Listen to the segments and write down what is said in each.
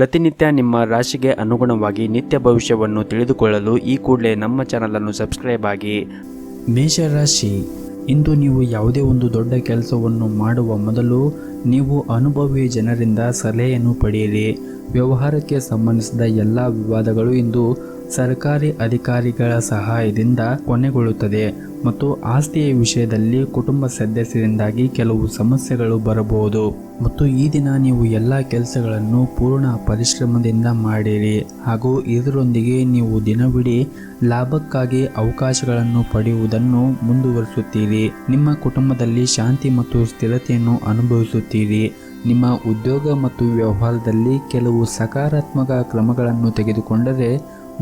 ಪ್ರತಿನಿತ್ಯ ನಿಮ್ಮ ರಾಶಿಗೆ ಅನುಗುಣವಾಗಿ ನಿತ್ಯ ಭವಿಷ್ಯವನ್ನು ತಿಳಿದುಕೊಳ್ಳಲು ಈ ಕೂಡಲೇ ನಮ್ಮ ಚಾನಲನ್ನು ಸಬ್ಸ್ಕ್ರೈಬ್ ಆಗಿ. ಮೇಷರಾಶಿ, ಇಂದು ನೀವು ಯಾವುದೇ ಒಂದು ದೊಡ್ಡ ಕೆಲಸವನ್ನು ಮಾಡುವ ಮೊದಲು ನೀವು ಅನುಭವಿ ಜನರಿಂದ ಸಲಹೆಯನ್ನು ಪಡೆಯಿರಿ. ವ್ಯವಹಾರಕ್ಕೆ ಸಂಬಂಧಿಸಿದ ಎಲ್ಲ ವಿವಾದಗಳು ಇಂದು ಸರ್ಕಾರಿ ಅಧಿಕಾರಿಗಳ ಸಹಾಯದಿಂದ ಕೊನೆಗೊಳ್ಳುತ್ತದೆ ಮತ್ತು ಆಸ್ತಿಯ ವಿಷಯದಲ್ಲಿ ಕುಟುಂಬ ಸದಸ್ಯರಿಂದಾಗಿ ಕೆಲವು ಸಮಸ್ಯೆಗಳು ಬರಬಹುದು ಮತ್ತು ಈ ದಿನ ನೀವು ಎಲ್ಲ ಕೆಲಸಗಳನ್ನು ಪೂರ್ಣ ಪರಿಶ್ರಮದಿಂದ ಮಾಡಿರಿ ಹಾಗೂ ಇದರೊಂದಿಗೆ ನೀವು ದಿನವಿಡೀ ಲಾಭಕ್ಕಾಗಿ ಅವಕಾಶಗಳನ್ನು ಪಡೆಯುವುದನ್ನು ಮುಂದುವರಿಸುತ್ತೀರಿ. ನಿಮ್ಮ ಕುಟುಂಬದಲ್ಲಿ ಶಾಂತಿ ಮತ್ತು ಸ್ಥಿರತೆಯನ್ನು ಅನುಭವಿಸುತ್ತೀರಿ. ನಿಮ್ಮ ಉದ್ಯೋಗ ಮತ್ತು ವ್ಯವಹಾರದಲ್ಲಿ ಕೆಲವು ಸಕಾರಾತ್ಮಕ ಕ್ರಮಗಳನ್ನು ತೆಗೆದುಕೊಂಡರೆ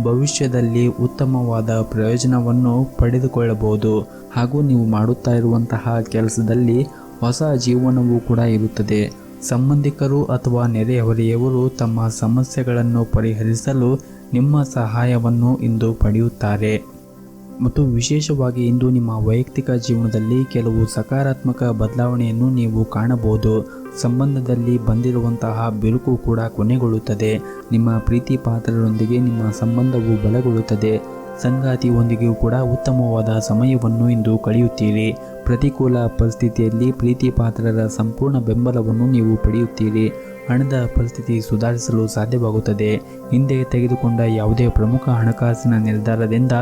ಭವಿಷ್ಯದಲ್ಲಿ ಉತ್ತಮವಾದ ಪ್ರಯೋಜನವನ್ನು ಪಡೆದುಕೊಳ್ಳಬಹುದು ಹಾಗೂ ನೀವು ಮಾಡುತ್ತಾ ಇರುವಂತಹ ಕೆಲಸದಲ್ಲಿ ಹೊಸ ಜೀವನವೂ ಕೂಡ ಇರುತ್ತದೆ. ಸಂಬಂಧಿಕರು ಅಥವಾ ನೆರೆಹೊರೆಯವರು ತಮ್ಮ ಸಮಸ್ಯೆಗಳನ್ನು ಪರಿಹರಿಸಲು ನಿಮ್ಮ ಸಹಾಯವನ್ನು ಇಂದು ಪಡೆಯುತ್ತಾರೆ ಮತ್ತು ವಿಶೇಷವಾಗಿ ಇಂದು ನಿಮ್ಮ ವೈಯಕ್ತಿಕ ಜೀವನದಲ್ಲಿ ಕೆಲವು ಸಕಾರಾತ್ಮಕ ಬದಲಾವಣೆಯನ್ನು ನೀವು ಕಾಣಬಹುದು. ಸಂಬಂಧದಲ್ಲಿ ಬಂದಿರುವಂತಹ ಬಿರುಕು ಕೂಡ ಕೊನೆಗೊಳ್ಳುತ್ತದೆ. ನಿಮ್ಮ ಪ್ರೀತಿ ಪಾತ್ರರೊಂದಿಗೆ ನಿಮ್ಮ ಸಂಬಂಧವು ಬಲಗೊಳ್ಳುತ್ತದೆ. ಸಂಗಾತಿಯೊಂದಿಗೂ ಕೂಡ ಉತ್ತಮವಾದ ಸಮಯವನ್ನು ಇಂದು ಕಳೆಯುತ್ತೀರಿ. ಪ್ರತಿಕೂಲ ಪರಿಸ್ಥಿತಿಯಲ್ಲಿ ಪ್ರೀತಿ ಪಾತ್ರರ ಸಂಪೂರ್ಣ ಬೆಂಬಲವನ್ನು ನೀವು ಪಡೆಯುತ್ತೀರಿ. ಹಣದ ಪರಿಸ್ಥಿತಿ ಸುಧಾರಿಸಲು ಸಾಧ್ಯವಾಗುತ್ತದೆ. ಹಿಂದೆ ತೆಗೆದುಕೊಂಡ ಯಾವುದೇ ಪ್ರಮುಖ ಹಣಕಾಸಿನ ನಿರ್ಧಾರದಿಂದ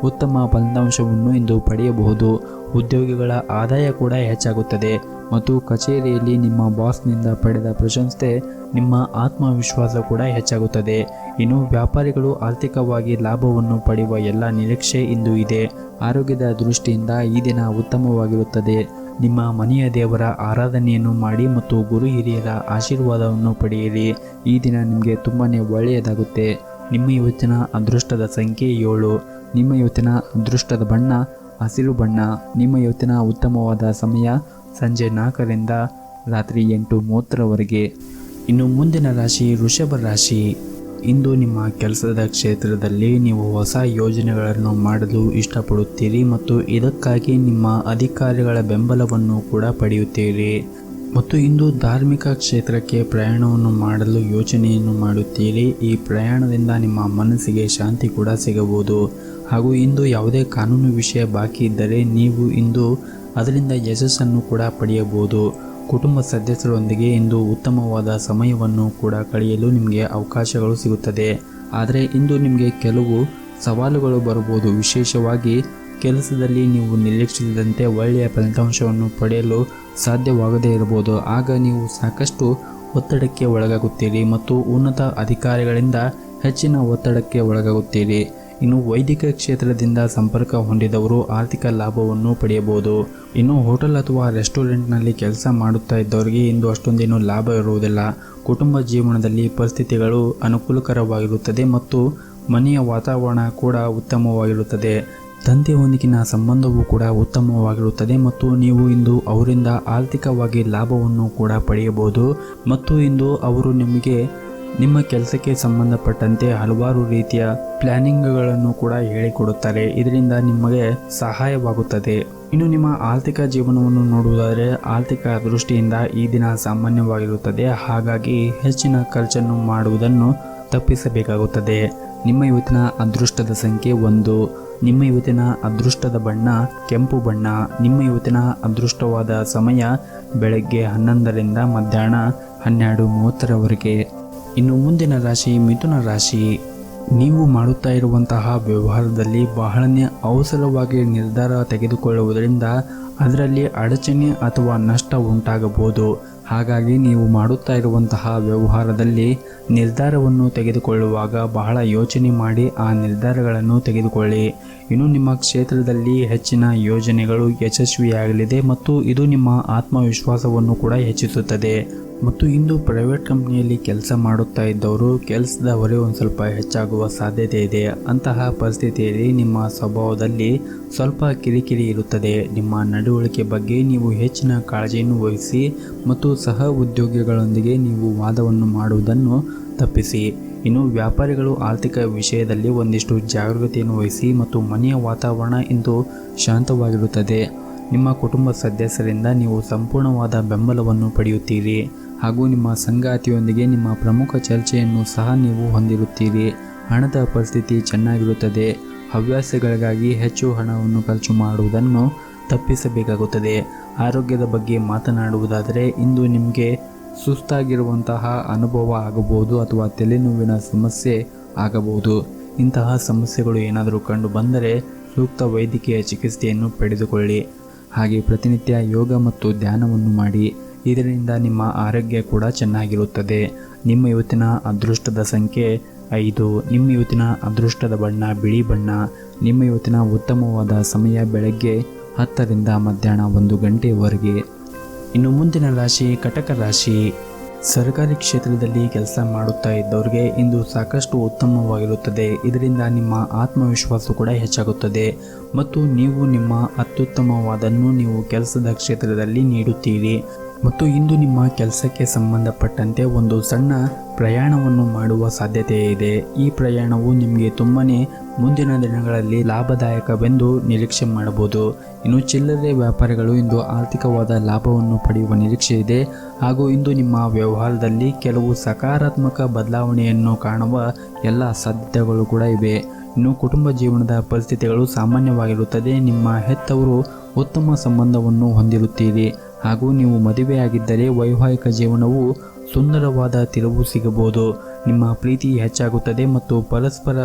ಉತ್ತಮ ಫಲಿತಾಂಶವನ್ನು ಇಂದು ಪಡೆಯಬಹುದು. ಉದ್ಯೋಗಿಗಳ ಆದಾಯ ಕೂಡ ಹೆಚ್ಚಾಗುತ್ತದೆ ಮತ್ತು ಕಚೇರಿಯಲ್ಲಿ ನಿಮ್ಮ ಬಾಸ್ನಿಂದ ಪಡೆದ ಪ್ರಶಂಸೆ ನಿಮ್ಮ ಆತ್ಮವಿಶ್ವಾಸ ಕೂಡ ಹೆಚ್ಚಾಗುತ್ತದೆ. ಇನ್ನು ವ್ಯಾಪಾರಿಗಳು ಆರ್ಥಿಕವಾಗಿ ಲಾಭವನ್ನು ಪಡೆಯುವ ಎಲ್ಲ ನಿರೀಕ್ಷೆ ಇಂದು ಇದೆ. ಆರೋಗ್ಯದ ದೃಷ್ಟಿಯಿಂದ ಈ ದಿನ ಉತ್ತಮವಾಗಿರುತ್ತದೆ. ನಿಮ್ಮ ಮನೆಯ ದೇವರ ಆರಾಧನೆಯನ್ನು ಮಾಡಿ ಮತ್ತು ಗುರು ಹಿರಿಯರ ಆಶೀರ್ವಾದವನ್ನು ಪಡೆಯಿರಿ. ಈ ದಿನ ನಿಮಗೆ ತುಂಬಾ ಒಳ್ಳೆಯದಾಗುತ್ತೆ. ನಿಮ್ಮ ಇವತ್ತಿನ ಅದೃಷ್ಟದ ಸಂಖ್ಯೆ 7. ನಿಮ್ಮ ಇವತ್ತಿನ ಅದೃಷ್ಟದ ಬಣ್ಣ ಹಸಿರು ಬಣ್ಣ. ನಿಮ್ಮ ಇವತ್ತಿನ ಉತ್ತಮವಾದ ಸಮಯ ಸಂಜೆ 4ರಿಂದ ರಾತ್ರಿ 8:30ರವರೆಗೆ. ಇನ್ನು ಮುಂದಿನ ರಾಶಿ ವೃಷಭ ರಾಶಿ. ಇಂದು ನಿಮ್ಮ ಕೆಲಸದ ಕ್ಷೇತ್ರದಲ್ಲಿ ನೀವು ಹೊಸ ಯೋಜನೆಗಳನ್ನು ಮಾಡಲು ಇಷ್ಟಪಡುತ್ತೀರಿ ಮತ್ತು ಇದಕ್ಕಾಗಿ ನಿಮ್ಮ ಅಧಿಕಾರಿಗಳ ಬೆಂಬಲವನ್ನು ಕೂಡ ಪಡೆಯುತ್ತೀರಿ ಮತ್ತು ಇಂದು ಧಾರ್ಮಿಕ ಕ್ಷೇತ್ರಕ್ಕೆ ಪ್ರಯಾಣವನ್ನು ಮಾಡಲು ಯೋಚನೆಯನ್ನು ಮಾಡುತ್ತೀರಿ. ಈ ಪ್ರಯಾಣದಿಂದ ನಿಮ್ಮ ಮನಸ್ಸಿಗೆ ಶಾಂತಿ ಕೂಡ ಸಿಗಬಹುದು ಹಾಗೂ ಇಂದು ಯಾವುದೇ ಕಾನೂನು ವಿಷಯ ಬಾಕಿ ಇದ್ದರೆ ನೀವು ಇಂದು ಅದರಿಂದ ಯಶಸ್ಸನ್ನು ಕೂಡ ಪಡೆಯಬಹುದು. ಕುಟುಂಬ ಸದಸ್ಯರೊಂದಿಗೆ ಇಂದು ಉತ್ತಮವಾದ ಸಮಯವನ್ನು ಕೂಡ ಕಳೆಯಲು ನಿಮಗೆ ಅವಕಾಶಗಳು ಸಿಗುತ್ತದೆ. ಆದರೆ ಇಂದು ನಿಮಗೆ ಕೆಲವು ಸವಾಲುಗಳು ಬರಬಹುದು. ವಿಶೇಷವಾಗಿ ಕೆಲಸದಲ್ಲಿ ನೀವು ನಿರೀಕ್ಷಿಸಿದಂತೆ ಒಳ್ಳೆಯ ಫಲಿತಾಂಶವನ್ನು ಪಡೆಯಲು ಸಾಧ್ಯವಾಗದೇ ಇರಬಹುದು. ಆಗ ನೀವು ಸಾಕಷ್ಟು ಒತ್ತಡಕ್ಕೆ ಒಳಗಾಗುತ್ತೀರಿ ಮತ್ತು ಉನ್ನತ ಅಧಿಕಾರಿಗಳಿಂದ ಹೆಚ್ಚಿನ ಒತ್ತಡಕ್ಕೆ ಒಳಗಾಗುತ್ತೀರಿ. ಇನ್ನು ವೈದ್ಯಕೀಯ ಕ್ಷೇತ್ರದಿಂದ ಸಂಪರ್ಕ ಹೊಂದಿದವರು ಆರ್ಥಿಕ ಲಾಭವನ್ನು ಪಡೆಯಬಹುದು. ಇನ್ನು ಹೋಟೆಲ್ ಅಥವಾ ರೆಸ್ಟೋರೆಂಟ್ನಲ್ಲಿ ಕೆಲಸ ಮಾಡುತ್ತಾ ಇದ್ದವರಿಗೆ ಇಂದು ಅಷ್ಟೊಂದೇನು ಲಾಭ ಇರುವುದಿಲ್ಲ. ಕುಟುಂಬ ಜೀವನದಲ್ಲಿ ಪರಿಸ್ಥಿತಿಗಳು ಅನುಕೂಲಕರವಾಗಿರುತ್ತದೆ ಮತ್ತು ಮನೆಯ ವಾತಾವರಣ ಕೂಡ ಉತ್ತಮವಾಗಿರುತ್ತದೆ. ತಂದೆಯೊಂದಿಗಿನ ಸಂಬಂಧವೂ ಕೂಡ ಉತ್ತಮವಾಗಿರುತ್ತದೆ ಮತ್ತು ನೀವು ಇಂದು ಅವರಿಂದ ಆರ್ಥಿಕವಾಗಿ ಲಾಭವನ್ನು ಕೂಡ ಪಡೆಯಬಹುದು ಮತ್ತು ಇಂದು ಅವರು ನಿಮಗೆ ನಿಮ್ಮ ಕೆಲಸಕ್ಕೆ ಸಂಬಂಧಪಟ್ಟಂತೆ ಹಲವಾರು ರೀತಿಯ ಪ್ಲಾನಿಂಗ್ಗಳನ್ನು ಕೂಡ ಹೇಳಿಕೊಡುತ್ತಾರೆ. ಇದರಿಂದ ನಿಮಗೆ ಸಹಾಯವಾಗುತ್ತದೆ. ಇನ್ನು ನಿಮ್ಮ ಆರ್ಥಿಕ ಜೀವನವನ್ನು ನೋಡುವುದಾದರೆ ಆರ್ಥಿಕ ದೃಷ್ಟಿಯಿಂದ ಈ ದಿನ ಸಾಮಾನ್ಯವಾಗಿರುತ್ತದೆ. ಹಾಗಾಗಿ ಹೆಚ್ಚಿನ ಖರ್ಚನ್ನು ಮಾಡುವುದನ್ನು ತಪ್ಪಿಸಬೇಕಾಗುತ್ತದೆ. ನಿಮ್ಮ ಇವತ್ತಿನ ಅದೃಷ್ಟದ ಸಂಖ್ಯೆ 1. ನಿಮ್ಮ ಇವತ್ತಿನ ಅದೃಷ್ಟದ ಬಣ್ಣ ಕೆಂಪು ಬಣ್ಣ. ನಿಮ್ಮ ಇವತ್ತಿನ ಅದೃಷ್ಟವಾದ ಸಮಯ ಬೆಳಗ್ಗೆ 11ರಿಂದ ಮಧ್ಯಾಹ್ನ 12:30ರವರೆಗೆ. ಇನ್ನು ಮುಂದಿನ ರಾಶಿ ಮಿಥುನ ರಾಶಿ. ನೀವು ಮಾಡುತ್ತಾ ಇರುವಂತಹ ವ್ಯವಹಾರದಲ್ಲಿ ಬಹಳನೇ ಅವಸರವಾಗಿ ನಿರ್ಧಾರ ತೆಗೆದುಕೊಳ್ಳುವುದರಿಂದ ಅದರಲ್ಲಿ ಅಡಚಣೆ ಅಥವಾ ನಷ್ಟ ಉಂಟಾಗಬಹುದು. ಹಾಗಾಗಿ ನೀವು ಮಾಡುತ್ತಾ ಇರುವಂತಹ ವ್ಯವಹಾರದಲ್ಲಿ ನಿರ್ಧಾರವನ್ನು ತೆಗೆದುಕೊಳ್ಳುವಾಗ ಬಹಳ ಯೋಚನೆ ಮಾಡಿ ಆ ನಿರ್ಧಾರಗಳನ್ನು ತೆಗೆದುಕೊಳ್ಳಿ. ಇನ್ನು ನಿಮ್ಮ ಕ್ಷೇತ್ರದಲ್ಲಿ ಹೆಚ್ಚಿನ ಯೋಜನೆಗಳು ಯಶಸ್ವಿಯಾಗಲಿದೆ ಮತ್ತು ಇದು ನಿಮ್ಮ ಆತ್ಮವಿಶ್ವಾಸವನ್ನು ಕೂಡ ಹೆಚ್ಚಿಸುತ್ತದೆ. ಮತ್ತು ಇಂದು ಪ್ರೈವೇಟ್ ಕಂಪ್ನಿಯಲ್ಲಿ ಕೆಲಸ ಮಾಡುತ್ತಾ ಇದ್ದವರು ಕೆಲಸದ ಹೊರೆ ಒಂದು ಸ್ವಲ್ಪ ಹೆಚ್ಚಾಗುವ ಸಾಧ್ಯತೆ ಇದೆ. ಅಂತಹ ಪರಿಸ್ಥಿತಿಯಲ್ಲಿ ನಿಮ್ಮ ಸ್ವಭಾವದಲ್ಲಿ ಸ್ವಲ್ಪ ಕಿರಿಕಿರಿ ಇರುತ್ತದೆ. ನಿಮ್ಮ ನಡವಳಿಕೆ ಬಗ್ಗೆ ನೀವು ಹೆಚ್ಚಿನ ಕಾಳಜಿಯನ್ನು ವಹಿಸಿ ಮತ್ತು ಸಹ ಉದ್ಯೋಗಿಗಳೊಂದಿಗೆ ನೀವು ವಾದವನ್ನು ಮಾಡುವುದನ್ನು ತಪ್ಪಿಸಿ. ಇನ್ನು ವ್ಯಾಪಾರಿಗಳು ಆರ್ಥಿಕ ವಿಷಯದಲ್ಲಿ ಒಂದಿಷ್ಟು ಜಾಗೃತಿಯನ್ನು ವಹಿಸಿ ಮತ್ತು ಮನೆಯ ವಾತಾವರಣ ಇಂದು ಶಾಂತವಾಗಿರುತ್ತದೆ. ನಿಮ್ಮ ಕುಟುಂಬ ಸದಸ್ಯರಿಂದ ನೀವು ಸಂಪೂರ್ಣವಾದ ಬೆಂಬಲವನ್ನು ಪಡೆಯುತ್ತೀರಿ ಹಾಗೂ ನಿಮ್ಮ ಸಂಗಾತಿಯೊಂದಿಗೆ ನಿಮ್ಮ ಪ್ರಮುಖ ಚರ್ಚೆಯನ್ನು ಸಹ ನೀವು ಹೊಂದಿರುತ್ತೀರಿ. ಹಣದ ಪರಿಸ್ಥಿತಿ ಚೆನ್ನಾಗಿರುತ್ತದೆ. ಹವ್ಯಾಸಗಳಿಗಾಗಿ ಹೆಚ್ಚು ಹಣವನ್ನು ಖರ್ಚು ಮಾಡುವುದನ್ನು ತಪ್ಪಿಸಬೇಕಾಗುತ್ತದೆ. ಆರೋಗ್ಯದ ಬಗ್ಗೆ ಮಾತನಾಡುವುದಾದರೆ ಇಂದು ನಿಮಗೆ ಸುಸ್ತಾಗಿರುವಂತಹ ಅನುಭವ ಆಗಬಹುದು ಅಥವಾ ತಲೆನೋವಿನ ಸಮಸ್ಯೆ ಆಗಬಹುದು. ಇಂತಹ ಸಮಸ್ಯೆಗಳು ಏನಾದರೂ ಕಂಡು ಬಂದರೆ ಸೂಕ್ತ ವೈದ್ಯಕೀಯ ಚಿಕಿತ್ಸೆಯನ್ನು ಪಡೆದುಕೊಳ್ಳಿ. ಹಾಗೆ ಪ್ರತಿನಿತ್ಯ ಯೋಗ ಮತ್ತು ಧ್ಯಾನವನ್ನು ಮಾಡಿ. ಇದರಿಂದ ನಿಮ್ಮ ಆರೋಗ್ಯ ಕೂಡ ಚೆನ್ನಾಗಿರುತ್ತದೆ. ನಿಮ್ಮ ಇವತ್ತಿನ ಅದೃಷ್ಟದ ಸಂಖ್ಯೆ 5. ನಿಮ್ಮ ಇವತ್ತಿನ ಅದೃಷ್ಟದ ಬಣ್ಣ ಬಿಳಿ ಬಣ್ಣ. ನಿಮ್ಮ ಇವತ್ತಿನ ಉತ್ತಮವಾದ ಸಮಯ ಬೆಳಗ್ಗೆ 10ರಿಂದ ಮಧ್ಯಾಹ್ನ 1 ಗಂಟೆಯವರೆಗೆ. ಇನ್ನು ಮುಂದಿನ ರಾಶಿ ಕಟಕ ರಾಶಿ. ಸರ್ಕಾರಿ ಕ್ಷೇತ್ರದಲ್ಲಿ ಕೆಲಸ ಮಾಡುತ್ತಾ ಇದ್ದವರಿಗೆ ಇಂದು ಸಾಕಷ್ಟು ಉತ್ತಮವಾಗಿರುತ್ತದೆ. ಇದರಿಂದ ನಿಮ್ಮ ಆತ್ಮವಿಶ್ವಾಸ ಕೂಡ ಹೆಚ್ಚಾಗುತ್ತದೆ ಮತ್ತು ನೀವು ನಿಮ್ಮ ಅತ್ಯುತ್ತಮವಾದನ್ನು ನೀವು ಕೆಲಸದ ಕ್ಷೇತ್ರದಲ್ಲಿ ನೀಡುತ್ತೀರಿ. ಮತ್ತು ಇಂದು ನಿಮ್ಮ ಕೆಲಸಕ್ಕೆ ಸಂಬಂಧಪಟ್ಟಂತೆ ಒಂದು ಸಣ್ಣ ಪ್ರಯಾಣವನ್ನು ಮಾಡುವ ಸಾಧ್ಯತೆ ಇದೆ. ಈ ಪ್ರಯಾಣವು ನಿಮಗೆ ತುಂಬನೇ ಮುಂದಿನ ದಿನಗಳಲ್ಲಿ ಲಾಭದಾಯಕವೆಂದು ನಿರೀಕ್ಷೆ ಮಾಡಬಹುದು. ಇನ್ನು ಚಿಲ್ಲರೆ ವ್ಯಾಪಾರಿಗಳು ಇಂದು ಆರ್ಥಿಕವಾದ ಲಾಭವನ್ನು ಪಡೆಯುವ ನಿರೀಕ್ಷೆ ಇದೆ ಹಾಗೂ ಇಂದು ನಿಮ್ಮ ವ್ಯವಹಾರದಲ್ಲಿ ಕೆಲವು ಸಕಾರಾತ್ಮಕ ಬದಲಾವಣೆಯನ್ನು ಕಾಣುವ ಎಲ್ಲ ಸಾಧ್ಯತೆಗಳು ಕೂಡ ಇವೆ. ಇನ್ನು ಕುಟುಂಬ ಜೀವನದ ಪರಿಸ್ಥಿತಿಗಳು ಸಾಮಾನ್ಯವಾಗಿರುತ್ತದೆ. ನಿಮ್ಮ ಹೆತ್ತವರು ಉತ್ತಮ ಸಂಬಂಧವನ್ನು ಹೊಂದಿರುತ್ತೀರಿ ಹಾಗೂ ನೀವು ಮದುವೆಯಾಗಿದ್ದರೆ ವೈವಾಹಿಕ ಜೀವನವು ಸುಂದರವಾದ ತಿರುವು ಸಿಗಬಹುದು. ನಿಮ್ಮ ಪ್ರೀತಿ ಹೆಚ್ಚಾಗುತ್ತದೆ ಮತ್ತು ಪರಸ್ಪರ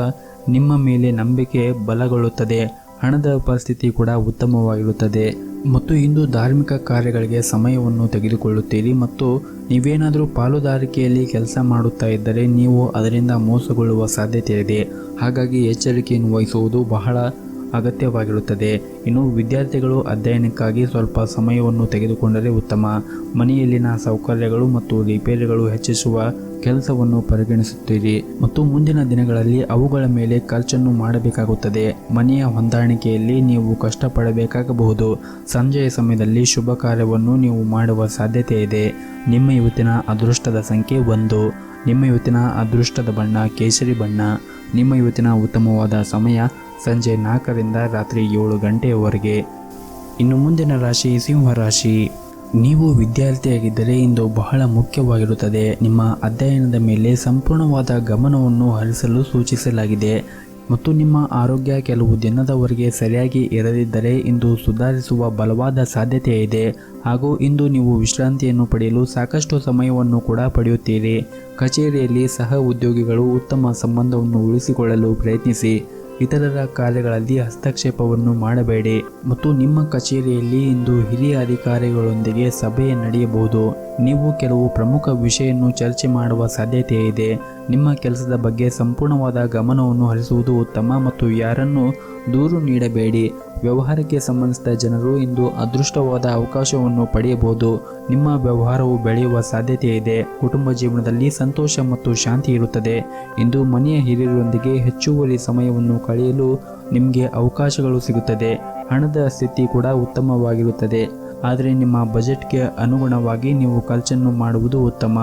ನಿಮ್ಮ ಮೇಲೆ ನಂಬಿಕೆ ಬಲಗೊಳ್ಳುತ್ತದೆ. ಹಣದ ಪರಿಸ್ಥಿತಿ ಕೂಡ ಉತ್ತಮವಾಗಿರುತ್ತದೆ ಮತ್ತು ಇಂದು ಧಾರ್ಮಿಕ ಕಾರ್ಯಗಳಿಗೆ ಸಮಯವನ್ನು ತೆಗೆದುಕೊಳ್ಳುತ್ತೀರಿ ಮತ್ತು ನೀವೇನಾದರೂ ಪಾಲುದಾರಿಕೆಯಲ್ಲಿ ಕೆಲಸ ಮಾಡುತ್ತಾ ಇದ್ದರೆ ನೀವು ಅದರಿಂದ ಮೋಸಗೊಳ್ಳುವ ಸಾಧ್ಯತೆ ಇದೆ. ಹಾಗಾಗಿ ಎಚ್ಚರಿಕೆಯನ್ನು ವಹಿಸುವುದು ಬಹಳ ಅಗತ್ಯವಾಗಿರುತ್ತದೆ. ಇನ್ನು ವಿದ್ಯಾರ್ಥಿಗಳು ಅಧ್ಯಯನಕ್ಕಾಗಿ ಸ್ವಲ್ಪ ಸಮಯವನ್ನು ತೆಗೆದುಕೊಂಡರೆ ಉತ್ತಮ. ಮನೆಯಲ್ಲಿನ ಸೌಕರ್ಯಗಳು ಮತ್ತು ರಿಪೇರಿಗಳು ಹೆಚ್ಚಿಸುವ ಕೆಲಸವನ್ನು ಪರಿಗಣಿಸುತ್ತೀರಿ ಮತ್ತು ಮುಂದಿನ ದಿನಗಳಲ್ಲಿ ಅವುಗಳ ಮೇಲೆ ಖರ್ಚನ್ನು ಮಾಡಬೇಕಾಗುತ್ತದೆ. ಮನೆಯ ಹೊಂದಾಣಿಕೆಯಲ್ಲಿ ನೀವು ಕಷ್ಟಪಡಬೇಕಾಗಬಹುದು. ಸಂಜೆಯ ಸಮಯದಲ್ಲಿ ಶುಭ ಕಾರ್ಯವನ್ನು ನೀವು ಮಾಡುವ ಸಾಧ್ಯತೆ ಇದೆ. ನಿಮ್ಮ ಇವತ್ತಿನ ಅದೃಷ್ಟದ ಸಂಖ್ಯೆ 1. ನಿಮ್ಮ ಇವತ್ತಿನ ಅದೃಷ್ಟದ ಬಣ್ಣ ಕೇಸರಿ ಬಣ್ಣ. ನಿಮ್ಮ ಇವತ್ತಿನ ಉತ್ತಮವಾದ ಸಮಯ ಸಂಜೆ 4ರಿಂದ ರಾತ್ರಿ 7 ಗಂಟೆಯವರೆಗೆ. ಇನ್ನು ಮುಂದಿನ ರಾಶಿ ಸಿಂಹರಾಶಿ. ನೀವು ವಿದ್ಯಾರ್ಥಿಯಾಗಿದ್ದರೆ ಇಂದು ಬಹಳ ಮುಖ್ಯವಾಗಿರುತ್ತದೆ. ನಿಮ್ಮ ಅಧ್ಯಯನದ ಮೇಲೆ ಸಂಪೂರ್ಣವಾದ ಗಮನವನ್ನು ಹರಿಸಲು ಸೂಚಿಸಲಾಗಿದೆ ಮತ್ತು ನಿಮ್ಮ ಆರೋಗ್ಯ ಕೆಲವು ದಿನದವರೆಗೆ ಸರಿಯಾಗಿ ಇರದಿದ್ದರೆ ಇಂದು ಸುಧಾರಿಸುವ ಬಲವಾದ ಸಾಧ್ಯತೆ ಇದೆ ಹಾಗೂ ಇಂದು ನೀವು ವಿಶ್ರಾಂತಿಯನ್ನು ಪಡೆಯಲು ಸಾಕಷ್ಟು ಸಮಯವನ್ನು ಕೂಡ ಪಡೆಯುತ್ತೀರಿ. ಕಚೇರಿಯಲ್ಲಿ ಸಹ ಉದ್ಯೋಗಿಗಳು ಉತ್ತಮ ಸಂಬಂಧವನ್ನು ಉಳಿಸಿಕೊಳ್ಳಲು ಪ್ರಯತ್ನಿಸಿ. ಇತರರ ಕಾರ್ಯಗಳಲ್ಲಿ ಹಸ್ತಕ್ಷೇಪವನ್ನು ಮಾಡಬೇಡಿ ಮತ್ತು ನಿಮ್ಮ ಕಚೇರಿಯಲ್ಲಿ ಇಂದು ಹಿರಿಯ ಅಧಿಕಾರಿಗಳೊಂದಿಗೆ ಸಭೆ ನಡೆಯಬಹುದು. ನೀವು ಕೆಲವು ಪ್ರಮುಖ ವಿಷಯವನ್ನು ಚರ್ಚೆ ಮಾಡುವ ಸಾಧ್ಯತೆ ಇದೆ. ನಿಮ್ಮ ಕೆಲಸದ ಬಗ್ಗೆ ಸಂಪೂರ್ಣವಾದ ಗಮನವನ್ನು ಹರಿಸುವುದು ಉತ್ತಮ ಮತ್ತು ಯಾರನ್ನು ದೂರು ನೀಡಬೇಡಿ. ವ್ಯವಹಾರಕ್ಕೆ ಸಂಬಂಧಿಸಿದ ಜನರು ಇಂದು ಅದೃಷ್ಟವಾದ ಅವಕಾಶವನ್ನು ಪಡೆಯಬಹುದು. ನಿಮ್ಮ ವ್ಯವಹಾರವು ಬೆಳೆಯುವ ಸಾಧ್ಯತೆ ಇದೆ. ಕುಟುಂಬ ಜೀವನದಲ್ಲಿ ಸಂತೋಷ ಮತ್ತು ಶಾಂತಿ ಇರುತ್ತದೆ. ಇಂದು ಮನೆಯ ಹಿರಿಯರೊಂದಿಗೆ ಹೆಚ್ಚುವರಿ ಸಮಯವನ್ನು ಕಳೆಯಲು ನಿಮಗೆ ಅವಕಾಶಗಳು ಸಿಗುತ್ತದೆ. ಹಣದ ಸ್ಥಿತಿ ಕೂಡ ಉತ್ತಮವಾಗಿರುತ್ತದೆ. ಆದರೆ ನಿಮ್ಮ ಬಜೆಟ್ಗೆ ಅನುಗುಣವಾಗಿ ನೀವು ಖರ್ಚನ್ನು ಮಾಡುವುದು ಉತ್ತಮ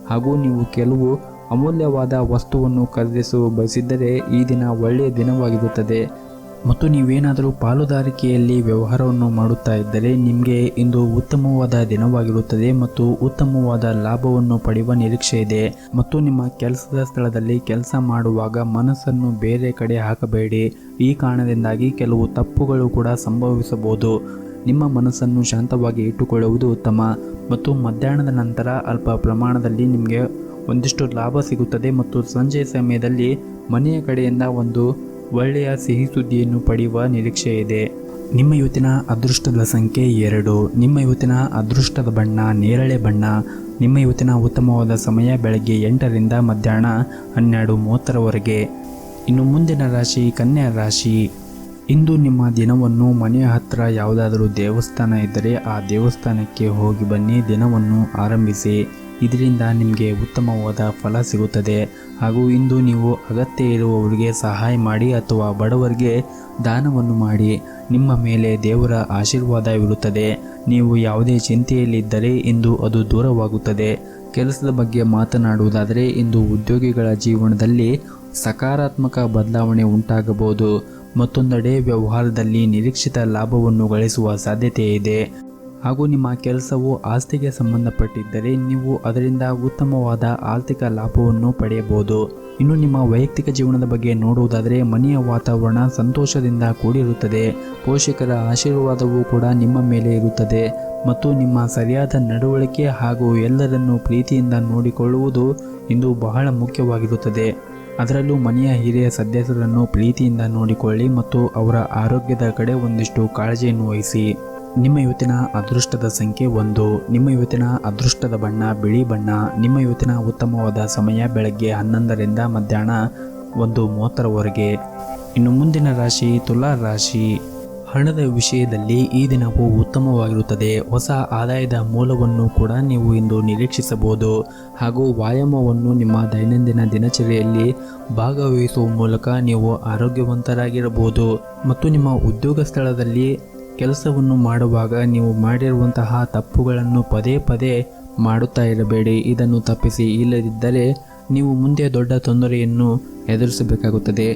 ಹಾಗೂ ನೀವು ಕೆಲವು ಅಮೂಲ್ಯವಾದ ವಸ್ತುವನ್ನು ಖರೀದಿಸಲು ಬಯಸಿದ್ದರೆ ಈ ದಿನ ಒಳ್ಳೆಯ ದಿನವಾಗಿರುತ್ತದೆ. ಮತ್ತು ನೀವೇನಾದರೂ ಪಾಲುದಾರಿಕೆಯಲ್ಲಿ ವ್ಯವಹಾರವನ್ನು ಮಾಡುತ್ತಾ ಇದ್ದರೆ ನಿಮಗೆ ಇಂದು ಉತ್ತಮವಾದ ದಿನವಾಗಿರುತ್ತದೆ ಮತ್ತು ಉತ್ತಮವಾದ ಲಾಭವನ್ನು ಪಡೆಯುವ ನಿರೀಕ್ಷೆ ಇದೆ. ಮತ್ತು ನಿಮ್ಮ ಕೆಲಸದ ಸ್ಥಳದಲ್ಲಿ ಕೆಲಸ ಮಾಡುವಾಗ ಮನಸ್ಸನ್ನು ಬೇರೆ ಕಡೆ ಹಾಕಬೇಡಿ. ಈ ಕಾರಣದಿಂದಾಗಿ ಕೆಲವು ತಪ್ಪುಗಳು ಕೂಡ ಸಂಭವಿಸಬಹುದು. ನಿಮ್ಮ ಮನಸ್ಸನ್ನು ಶಾಂತವಾಗಿ ಇಟ್ಟುಕೊಳ್ಳುವುದು ಉತ್ತಮ ಮತ್ತು ಮಧ್ಯಾಹ್ನದ ನಂತರ ಅಲ್ಪ ಪ್ರಮಾಣದಲ್ಲಿ ನಿಮಗೆ ಒಂದಿಷ್ಟು ಲಾಭ ಸಿಗುತ್ತದೆ ಮತ್ತು ಸಂಜೆ ಸಮಯದಲ್ಲಿ ಮನೆಯ ಕಡೆಯಿಂದ ಒಂದು ಒಳ್ಳೆಯ ಸಿಹಿ ಸುದ್ದಿಯನ್ನು ಪಡೆಯುವ ನಿರೀಕ್ಷೆ ಇದೆ. ನಿಮ್ಮ ಇವತ್ತಿನ ಅದೃಷ್ಟದ ಸಂಖ್ಯೆ 2. ನಿಮ್ಮ ಇವತ್ತಿನ ಅದೃಷ್ಟದ ಬಣ್ಣ ನೇರಳೆ ಬಣ್ಣ. ನಿಮ್ಮ ಇವತ್ತಿನ ಉತ್ತಮವಾದ ಸಮಯ ಬೆಳಗ್ಗೆ 8ರಿಂದ ಮಧ್ಯಾಹ್ನ 12:30ರವರೆಗೆ. ಇನ್ನು ಮುಂದಿನ ರಾಶಿ ಕನ್ಯಾ ರಾಶಿ. ಇಂದು ನಿಮ್ಮ ದಿನವನ್ನು ಮನೆಯ ಹತ್ತಿರ ಯಾವುದಾದರೂ ದೇವಸ್ಥಾನ ಇದ್ದರೆ ಆ ದೇವಸ್ಥಾನಕ್ಕೆ ಹೋಗಿ ಬನ್ನಿ. ದಿನವನ್ನು ಆರಂಭಿಸಿ. ಇದರಿಂದ ನಿಮಗೆ ಉತ್ತಮವಾದ ಫಲ ಸಿಗುತ್ತದೆ ಹಾಗೂ ಇಂದು ನೀವು ಅಗತ್ಯ ಇರುವವರಿಗೆ ಸಹಾಯ ಮಾಡಿ ಅಥವಾ ಬಡವರಿಗೆ ದಾನವನ್ನು ಮಾಡಿ. ನಿಮ್ಮ ಮೇಲೆ ದೇವರ ಆಶೀರ್ವಾದವಿರುತ್ತದೆ. ನೀವು ಯಾವುದೇ ಚಿಂತೆಯಲ್ಲಿದ್ದರೆ ಇಂದು ಅದು ದೂರವಾಗುತ್ತದೆ. ಕೆಲಸದ ಬಗ್ಗೆ ಮಾತನಾಡುವುದಾದರೆ ಇಂದು ಉದ್ಯೋಗಿಗಳ ಜೀವನದಲ್ಲಿ ಸಕಾರಾತ್ಮಕ ಬದಲಾವಣೆ ಉಂಟಾಗಬಹುದು ಮತ್ತೊಂದೆಡೆ ವ್ಯವಹಾರದಲ್ಲಿ ನಿರೀಕ್ಷಿತ ಲಾಭವನ್ನು ಗಳಿಸುವ ಸಾಧ್ಯತೆ ಇದೆ. ಹಾಗೂ ನಿಮ್ಮ ಕೆಲಸವು ಆಸ್ತಿಗೆ ಸಂಬಂಧಪಟ್ಟಿದ್ದರೆ ನೀವು ಅದರಿಂದ ಉತ್ತಮವಾದ ಆರ್ಥಿಕ ಲಾಭವನ್ನು ಪಡೆಯಬಹುದು. ಇನ್ನು ನಿಮ್ಮ ವೈಯಕ್ತಿಕ ಜೀವನದ ಬಗ್ಗೆ ನೋಡುವುದಾದರೆ ಮನೆಯ ವಾತಾವರಣ ಸಂತೋಷದಿಂದ ಕೂಡಿರುತ್ತದೆ. ಪೋಷಕರ ಆಶೀರ್ವಾದವೂ ಕೂಡ ನಿಮ್ಮ ಮೇಲೆ ಇರುತ್ತದೆ ಮತ್ತು ನಿಮ್ಮ ಸರಿಯಾದ ನಡವಳಿಕೆ ಹಾಗೂ ಎಲ್ಲರನ್ನೂ ಪ್ರೀತಿಯಿಂದ ನೋಡಿಕೊಳ್ಳುವುದು ಇಂದು ಬಹಳ ಮುಖ್ಯವಾಗಿರುತ್ತದೆ. ಅದರಲ್ಲೂ ಮನೆಯ ಹಿರಿಯ ಸದಸ್ಯರನ್ನು ಪ್ರೀತಿಯಿಂದ ನೋಡಿಕೊಳ್ಳಿ ಮತ್ತು ಅವರ ಆರೋಗ್ಯದ ಕಡೆ ಒಂದಿಷ್ಟು ಕಾಳಜಿಯನ್ನು ವಹಿಸಿ. ನಿಮ್ಮ ಇವತ್ತಿನ ಅದೃಷ್ಟದ ಸಂಖ್ಯೆ 1. ನಿಮ್ಮ ಇವತ್ತಿನ ಅದೃಷ್ಟದ ಬಣ್ಣ ಬಿಳಿ ಬಣ್ಣ. ನಿಮ್ಮ ಇವತ್ತಿನ ಉತ್ತಮವಾದ ಸಮಯ ಬೆಳಗ್ಗೆ 11ರಿಂದ ಮಧ್ಯಾಹ್ನ 1:30ರವರೆಗೆ. ಇನ್ನು ಮುಂದಿನ ರಾಶಿ ತುಲಾ ರಾಶಿ. ಹಣದ ವಿಷಯದಲ್ಲಿ ಈ ದಿನವು ಉತ್ತಮವಾಗಿರುತ್ತದೆ. ಹೊಸ ಆದಾಯದ ಮೂಲವನ್ನು ಕೂಡ ನೀವು ಇಂದು ನಿರೀಕ್ಷಿಸಬಹುದು. ಹಾಗೂ ವ್ಯಾಯಾಮವನ್ನು ನಿಮ್ಮ ದೈನಂದಿನ ದಿನಚರಿಯಲ್ಲಿ ಭಾಗವಹಿಸುವ ಮೂಲಕ ನೀವು ಆರೋಗ್ಯವಂತರಾಗಿರಬಹುದು. ಮತ್ತು ನಿಮ್ಮ ಉದ್ಯೋಗ ಸ್ಥಳದಲ್ಲಿ ಕೆಲಸವನ್ನು ಮಾಡುವಾಗ ನೀವು ಮಾಡಿರುವಂತಹ ತಪ್ಪುಗಳನ್ನು ಪದೇ ಪದೇ ಮಾಡುತ್ತಾ ಇರಬೇಡಿ. ಇದನ್ನು ತಪ್ಪಿಸಿ, ಇಲ್ಲದಿದ್ದರೆ ನೀವು ಮುಂದೆ ದೊಡ್ಡ ತೊಂದರೆಯನ್ನು ಎದುರಿಸಬೇಕಾಗುತ್ತದೆ.